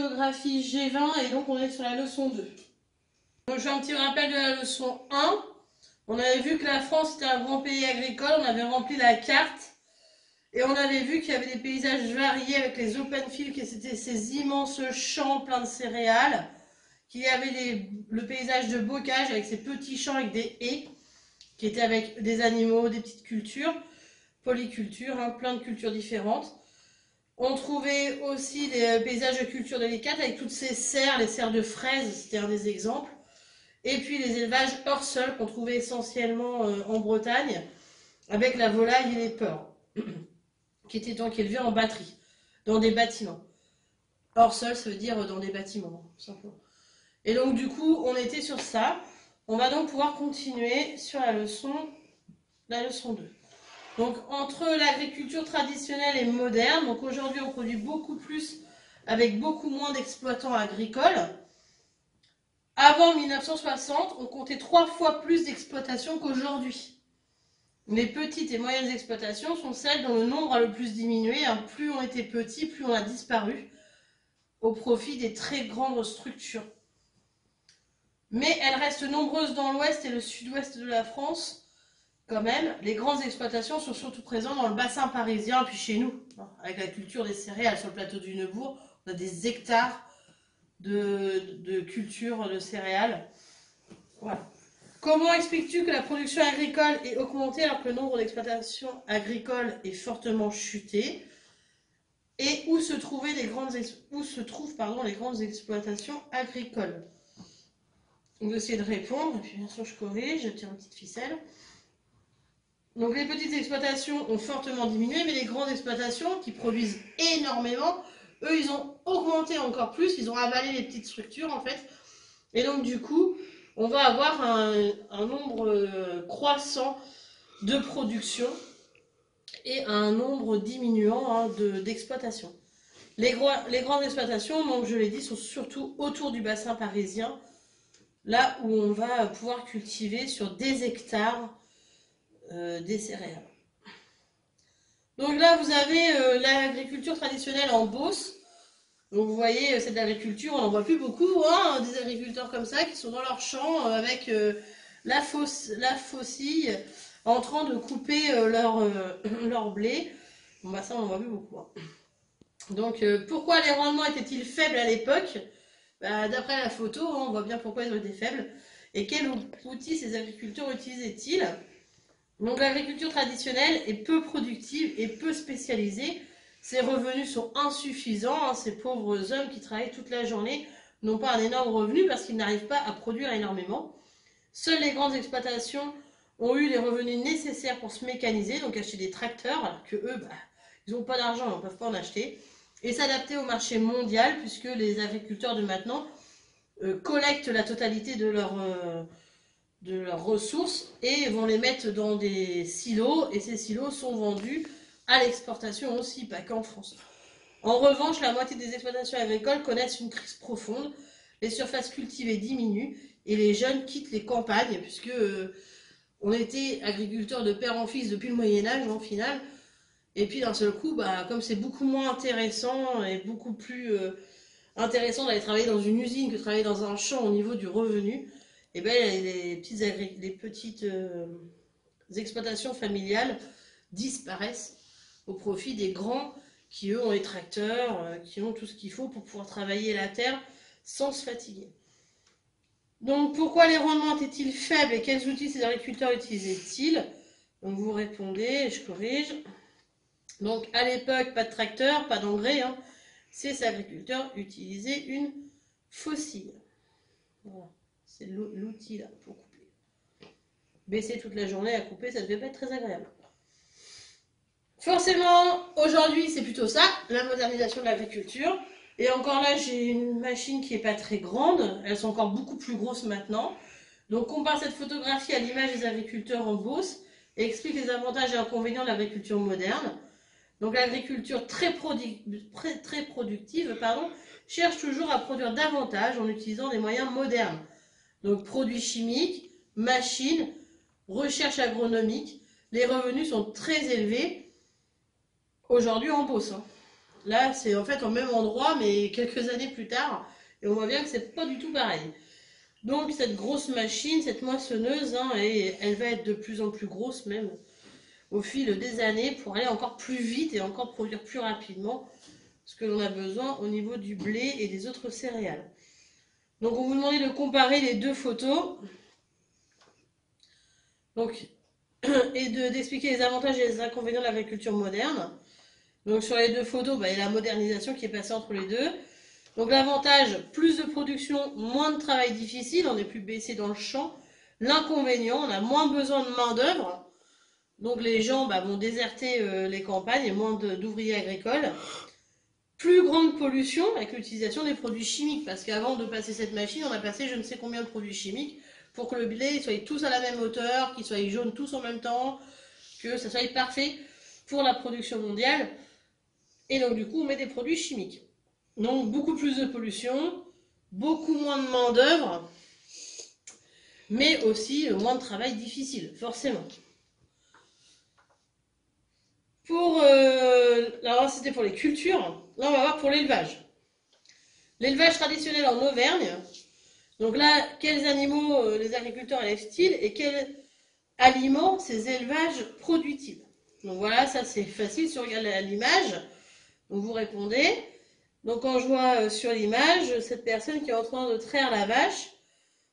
géographie G20 et donc on est sur la leçon 2. Donc je fais un petit rappel de la leçon 1. On avait vu que la France était un grand pays agricole, on avait rempli la carte et on avait vu qu'il y avait des paysages variés avec les open fields, qui c'était ces immenses champs pleins de céréales, qu'il y avait le paysage de bocage avec ces petits champs avec des haies, qui étaient avec des animaux, des petites cultures, polyculture, hein, plein de cultures différentes. On trouvait aussi des paysages de culture délicate avec toutes ces serres, les serres de fraises, c'était un des exemples. Et puis les élevages hors sol qu'on trouvait essentiellement en Bretagne, avec la volaille et les porcs, qui étaient donc élevés en batterie, dans des bâtiments. Hors sol, ça veut dire dans des bâtiments, simplement. Et donc du coup, on était sur ça. On va donc pouvoir continuer sur la leçon 2. Donc entre l'agriculture traditionnelle et moderne, donc aujourd'hui on produit beaucoup plus avec beaucoup moins d'exploitants agricoles. Avant 1960, on comptait 3 fois plus d'exploitations qu'aujourd'hui. Les petites et moyennes exploitations sont celles dont le nombre a le plus diminué. Plus on était petit, plus on a disparu au profit des très grandes structures. Mais elles restent nombreuses dans l'ouest et le sud-ouest de la France. Quand même, les grandes exploitations sont surtout présentes dans le bassin parisien, puis chez nous, avec la culture des céréales sur le plateau du Neubourg, on a des hectares de culture de céréales. Voilà. Comment expliques-tu que la production agricole est augmentée alors que le nombre d'exploitations agricoles est fortement chuté? Et où se trouvent les grandes exploitations agricoles? On va essayer de répondre, et puis bien sûr je corrige, je tire une petite ficelle. Donc les petites exploitations ont fortement diminué, mais les grandes exploitations qui produisent énormément, eux ils ont augmenté encore plus, ils ont avalé les petites structures en fait. Et donc du coup, on va avoir un nombre croissant de production et un nombre diminuant d'exploitations. Les grandes exploitations, donc je l'ai dit, sont surtout autour du bassin parisien, là où on va pouvoir cultiver sur des hectares des céréales. Donc là, vous avez l'agriculture traditionnelle en Beauce. Donc vous voyez, cette agriculture, on n'en voit plus beaucoup, hein, des agriculteurs comme ça qui sont dans leur champ avec la faucille en train de couper leur blé. Bon bah ça, on n'en voit plus beaucoup. Hein. Donc pourquoi les rendements étaient-ils faibles à l'époque? Bah, d'après la photo, hein, on voit bien pourquoi ils ont été faibles. Et quels outils ces agriculteurs utilisaient-ils? Donc l'agriculture traditionnelle est peu productive et peu spécialisée. Ses revenus sont insuffisants. Hein, ces pauvres hommes qui travaillent toute la journée n'ont pas un énorme revenu parce qu'ils n'arrivent pas à produire énormément. Seules les grandes exploitations ont eu les revenus nécessaires pour se mécaniser, donc acheter des tracteurs, alors que eux, ils n'ont pas d'argent, ils ne peuvent pas en acheter, et s'adapter au marché mondial, puisque les agriculteurs de maintenant collectent la totalité de leurs ressources et vont les mettre dans des silos, et ces silos sont vendus à l'exportation aussi, pas qu'en France. En revanche, la moitié des exploitations agricoles connaissent une crise profonde, les surfaces cultivées diminuent et les jeunes quittent les campagnes, puisque on était agriculteurs de père en fils depuis le Moyen-Âge en final, et puis d'un seul coup, comme c'est beaucoup moins intéressant et beaucoup plus intéressant d'aller travailler dans une usine que de travailler dans un champ au niveau du revenu, et les petites exploitations familiales disparaissent au profit des grands qui, eux, ont les tracteurs, qui ont tout ce qu'il faut pour pouvoir travailler la terre sans se fatiguer. Donc, pourquoi les rendements étaient-ils faibles et quels outils ces agriculteurs utilisaient-ils? Donc, vous répondez, je corrige. Donc, à l'époque, pas de tracteur, pas d'engrais. Hein. Ces agriculteurs utilisaient une faucille. Voilà. C'est l'outil là pour couper. Baisser toute la journée à couper, ça ne devait pas être très agréable. Forcément, aujourd'hui, c'est plutôt ça, la modernisation de l'agriculture. Et encore là, j'ai une machine qui n'est pas très grande. Elles sont encore beaucoup plus grosses maintenant. Donc, compare cette photographie à l'image des agriculteurs en Beauce et explique les avantages et inconvénients de l'agriculture moderne. Donc, l'agriculture très productive cherche toujours à produire davantage en utilisant des moyens modernes. Donc, produits chimiques, machines, recherche agronomique. Les revenus sont très élevés aujourd'hui en Beauce. Hein. Là, c'est en fait au même endroit, mais quelques années plus tard. Et on voit bien que c'est pas du tout pareil. Donc cette grosse machine, cette moissonneuse, hein, elle va être de plus en plus grosse même au fil des années pour aller encore plus vite et encore produire plus rapidement ce que l'on a besoin au niveau du blé et des autres céréales. Donc on vous demandait de comparer les deux photos. Donc, et d'expliquer les avantages et les inconvénients de l'agriculture moderne. Donc sur les deux photos, il y a la modernisation qui est passée entre les deux. Donc l'avantage, plus de production, moins de travail difficile, on est plus baissé dans le champ. L'inconvénient, on a moins besoin de main d'œuvre. Donc les gens vont déserter les campagnes et moins d'ouvriers agricoles. Plus grande pollution avec l'utilisation des produits chimiques, parce qu'avant de passer cette machine, on a passé je ne sais combien de produits chimiques pour que le blé soit tous à la même hauteur, qu'ils soient jaunes tous en même temps, que ça soit parfait pour la production mondiale. Et donc du coup, on met des produits chimiques. Donc beaucoup plus de pollution, beaucoup moins de main d'œuvre, mais aussi moins de travail difficile, forcément. Alors c'était pour les cultures, là on va voir pour l'élevage. L'élevage traditionnel en Auvergne. Donc là, quels animaux les agriculteurs élèvent-ils et quels aliments ces élevages produisent-ils? Donc voilà, ça c'est facile si on regarde l'image. Donc vous répondez. Donc quand je vois sur l'image cette personne qui est en train de traire la vache,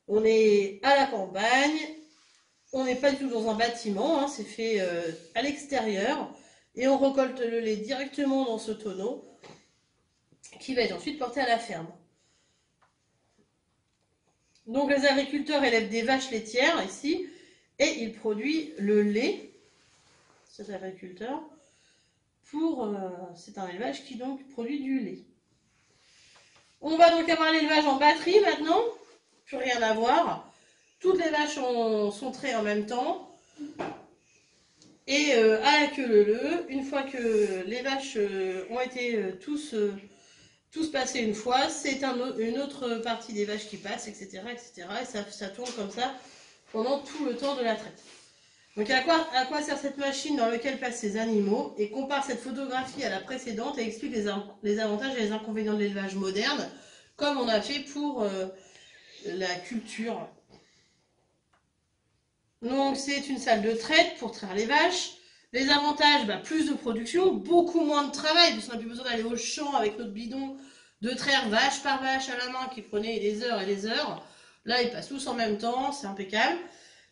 on est à la campagne, on n'est pas du tout dans un bâtiment, hein, c'est fait à l'extérieur et on récolte le lait directement dans ce tonneau qui va être ensuite porté à la ferme. Donc les agriculteurs élèvent des vaches laitières ici et ils produisent le lait, cet agriculteur, c'est un élevage qui donc produit du lait. On va donc avoir l'élevage en batterie maintenant, plus rien à voir. Toutes les vaches sont traitées en même temps. Et à la queue leu, une fois que les vaches ont été tous passées une fois, c'est une autre partie des vaches qui passe, etc. etc. et ça tourne comme ça pendant tout le temps de la traite. Donc à quoi sert cette machine dans laquelle passent ces animaux? Et compare cette photographie à la précédente et explique les avantages et les inconvénients de l'élevage moderne, comme on a fait pour la culture. Donc c'est une salle de traite pour traire les vaches. Les avantages, plus de production, beaucoup moins de travail, parce qu'on n'a plus besoin d'aller au champ avec notre bidon, de traire vache par vache à la main qui prenait des heures et des heures. Là, ils passent tous en même temps, c'est impeccable.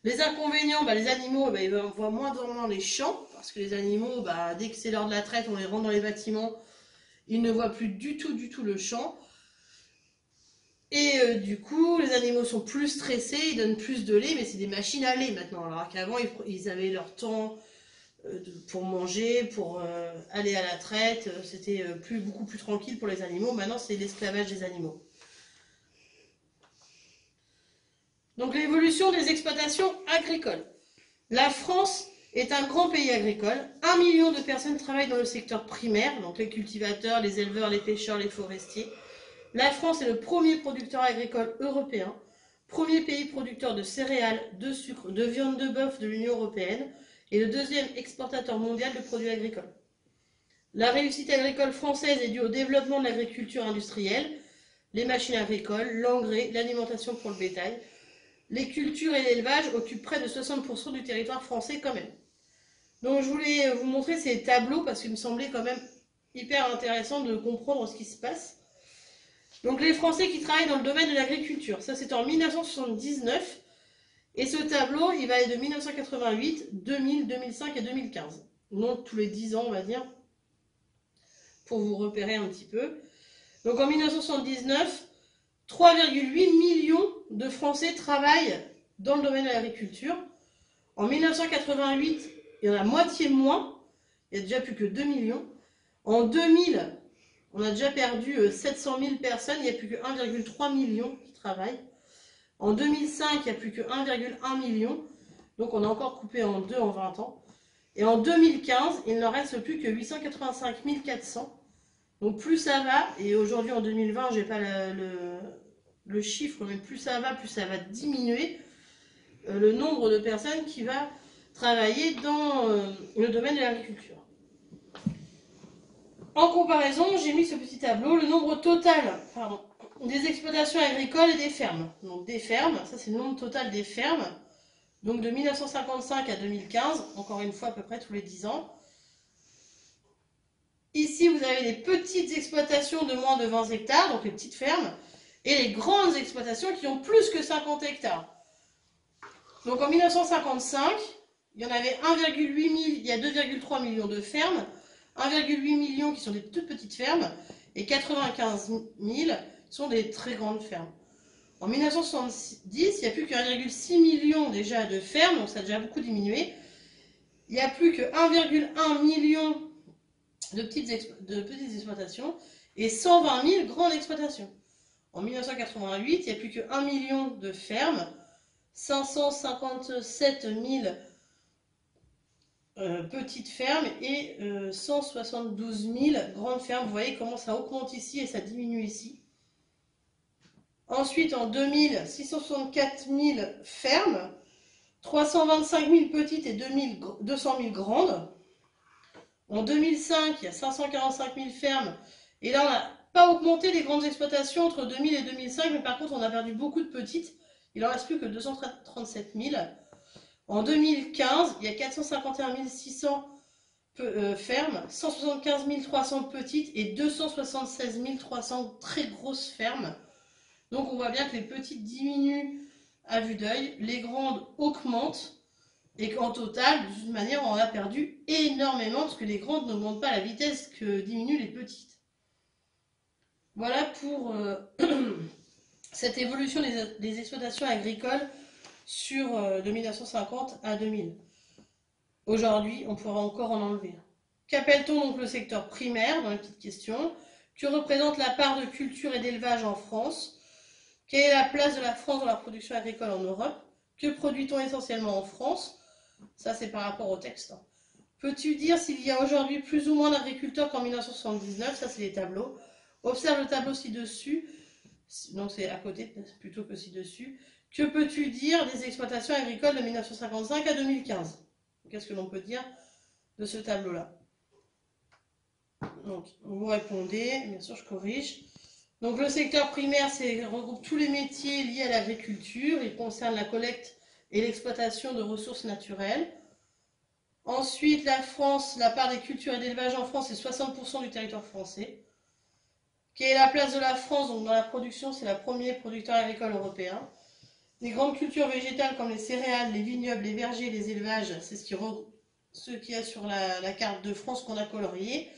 Les inconvénients, les animaux, ils voient moins dans les champs, parce que les animaux, dès que c'est l'heure de la traite, on les rentre dans les bâtiments, ils ne voient plus du tout le champ. Et du coup, les animaux sont plus stressés, ils donnent plus de lait, mais c'est des machines à lait maintenant. Alors qu'avant, ils avaient leur temps pour manger, pour aller à la traite, c'était beaucoup plus tranquille pour les animaux. Maintenant, c'est l'esclavage des animaux. Donc l'évolution des exploitations agricoles. La France est un grand pays agricole. 1 million de personnes travaillent dans le secteur primaire, donc les cultivateurs, les éleveurs, les pêcheurs, les forestiers. La France est le premier producteur agricole européen, premier pays producteur de céréales, de sucre, de viande de bœuf de l'Union européenne et le deuxième exportateur mondial de produits agricoles. La réussite agricole française est due au développement de l'agriculture industrielle, les machines agricoles, l'engrais, l'alimentation pour le bétail. Les cultures et l'élevage occupent près de 60% du territoire français quand même. Donc je voulais vous montrer ces tableaux parce qu'il me semblait quand même hyper intéressant de comprendre ce qui se passe. Donc les Français qui travaillent dans le domaine de l'agriculture, ça c'est en 1979. Et ce tableau, il va aller de 1988, 2000, 2005 et 2015. Donc tous les 10 ans, on va dire, pour vous repérer un petit peu. Donc en 1979, 3,8 millions de Français travaillent dans le domaine de l'agriculture. En 1988, il y en a moitié moins, il y a déjà plus que 2 millions. En 2000, on a déjà perdu 700 000 personnes, il n'y a plus que 1,3 million qui travaillent. En 2005, il n'y a plus que 1,1 million, donc on a encore coupé en deux en 20 ans. Et en 2015, il ne reste plus que 885 400. Donc plus ça va, et aujourd'hui en 2020, je n'ai pas le chiffre, mais plus ça va diminuer le nombre de personnes qui va travailler dans le domaine de l'agriculture. En comparaison, j'ai mis ce petit tableau, le nombre total des exploitations agricoles et des fermes. Donc des fermes, ça c'est le nombre total des fermes. Donc de 1955 à 2015, encore une fois à peu près tous les 10 ans. Ici, vous avez les petites exploitations de moins de 20 hectares, donc les petites fermes, et les grandes exploitations qui ont plus que 50 hectares. Donc en 1955, il y en avait 1,8 million, il y a 2,3 millions de fermes, 1,8 million qui sont des toutes petites fermes, et 95 000 sont des très grandes fermes. En 1970, il n'y a plus que 1,6 million déjà de fermes, donc ça a déjà beaucoup diminué. Il n'y a plus que 1,1 million de petites exploitations et 120 000 grandes exploitations. En 1988, il n'y a plus que 1 million de fermes, 557 000 petites fermes et 172 000 grandes fermes. Vous voyez comment ça augmente ici et ça diminue ici. Ensuite, en 2000, 664 000 fermes, 325 000 petites et 200 000 grandes. En 2005, il y a 545 000 fermes. Et là, on n'a pas augmenté les grandes exploitations entre 2000 et 2005, mais par contre, on a perdu beaucoup de petites. Il n'en reste plus que 237 000. En 2015, il y a 451 600 fermes, 175 300 petites et 276 300 très grosses fermes. Donc on voit bien que les petites diminuent à vue d'œil, les grandes augmentent et qu'en total, de toute manière, on a perdu énormément parce que les grandes n'augmentent pas à la vitesse que diminuent les petites. Voilà pour cette évolution des exploitations agricoles de 1950 à 2000. Aujourd'hui, on pourra encore en enlever. Qu'appelle-t-on donc le secteur primaire, dans la petite question? Que représente la part de culture et d'élevage en France? Quelle est la place de la France dans la production agricole en Europe? Que produit-on essentiellement en France? Ça, c'est par rapport au texte. Peux-tu dire s'il y a aujourd'hui plus ou moins d'agriculteurs qu'en 1979? Ça, c'est les tableaux. Observe le tableau ci-dessus. Donc, c'est à côté plutôt que ci-dessus. Que peux-tu dire des exploitations agricoles de 1955 à 2015? Qu'est-ce que l'on peut dire de ce tableau-là? Donc, vous répondez. Bien sûr, je corrige. Donc le secteur primaire, regroupe tous les métiers liés à l'agriculture. Il concerne la collecte et l'exploitation de ressources naturelles. Ensuite, la France, la part des cultures et d'élevage en France, c'est 60% du territoire français. Quelle est la place de la France donc, dans la production? C'est le premier producteur agricole européen. Les grandes cultures végétales comme les céréales, les vignobles, les vergers, les élevages, c'est ce qu'il y a sur la carte de France qu'on a colorié.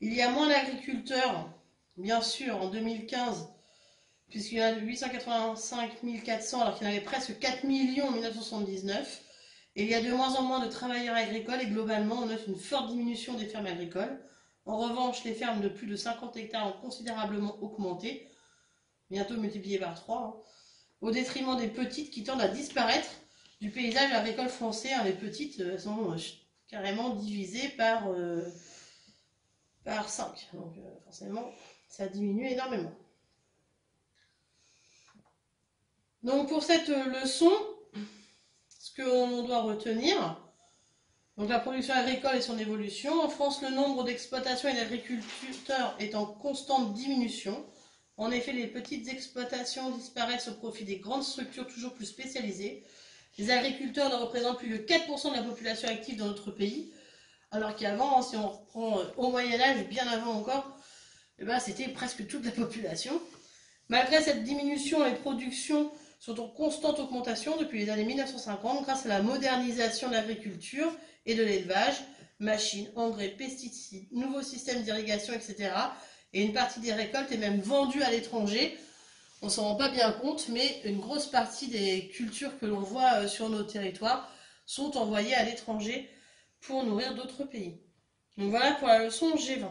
Il y a moins d'agriculteurs. Bien sûr, en 2015, puisqu'il y en a 885 400, alors qu'il y en avait presque 4 millions en 1979. Et il y a de moins en moins de travailleurs agricoles et globalement, on note une forte diminution des fermes agricoles. En revanche, les fermes de plus de 50 hectares ont considérablement augmenté, bientôt multipliées par 3, au détriment des petites qui tendent à disparaître du paysage agricole français. Les petites sont carrément divisées par 5. Donc forcément, ça diminue énormément. Donc pour cette leçon, ce qu'on doit retenir, donc la production agricole et son évolution. En France, le nombre d'exploitations et d'agriculteurs est en constante diminution. En effet, les petites exploitations disparaissent au profit des grandes structures toujours plus spécialisées. Les agriculteurs ne représentent plus que 4% de la population active dans notre pays, alors qu'avant, si on reprend au Moyen-Âge, bien avant encore, c'était presque toute la population. Malgré cette diminution, les productions sont en constante augmentation depuis les années 1950 grâce à la modernisation de l'agriculture et de l'élevage, machines, engrais, pesticides, nouveaux systèmes d'irrigation, etc. Et une partie des récoltes est même vendue à l'étranger. On ne s'en rend pas bien compte, mais une grosse partie des cultures que l'on voit sur nos territoires sont envoyées à l'étranger pour nourrir d'autres pays. Donc voilà pour la leçon G20.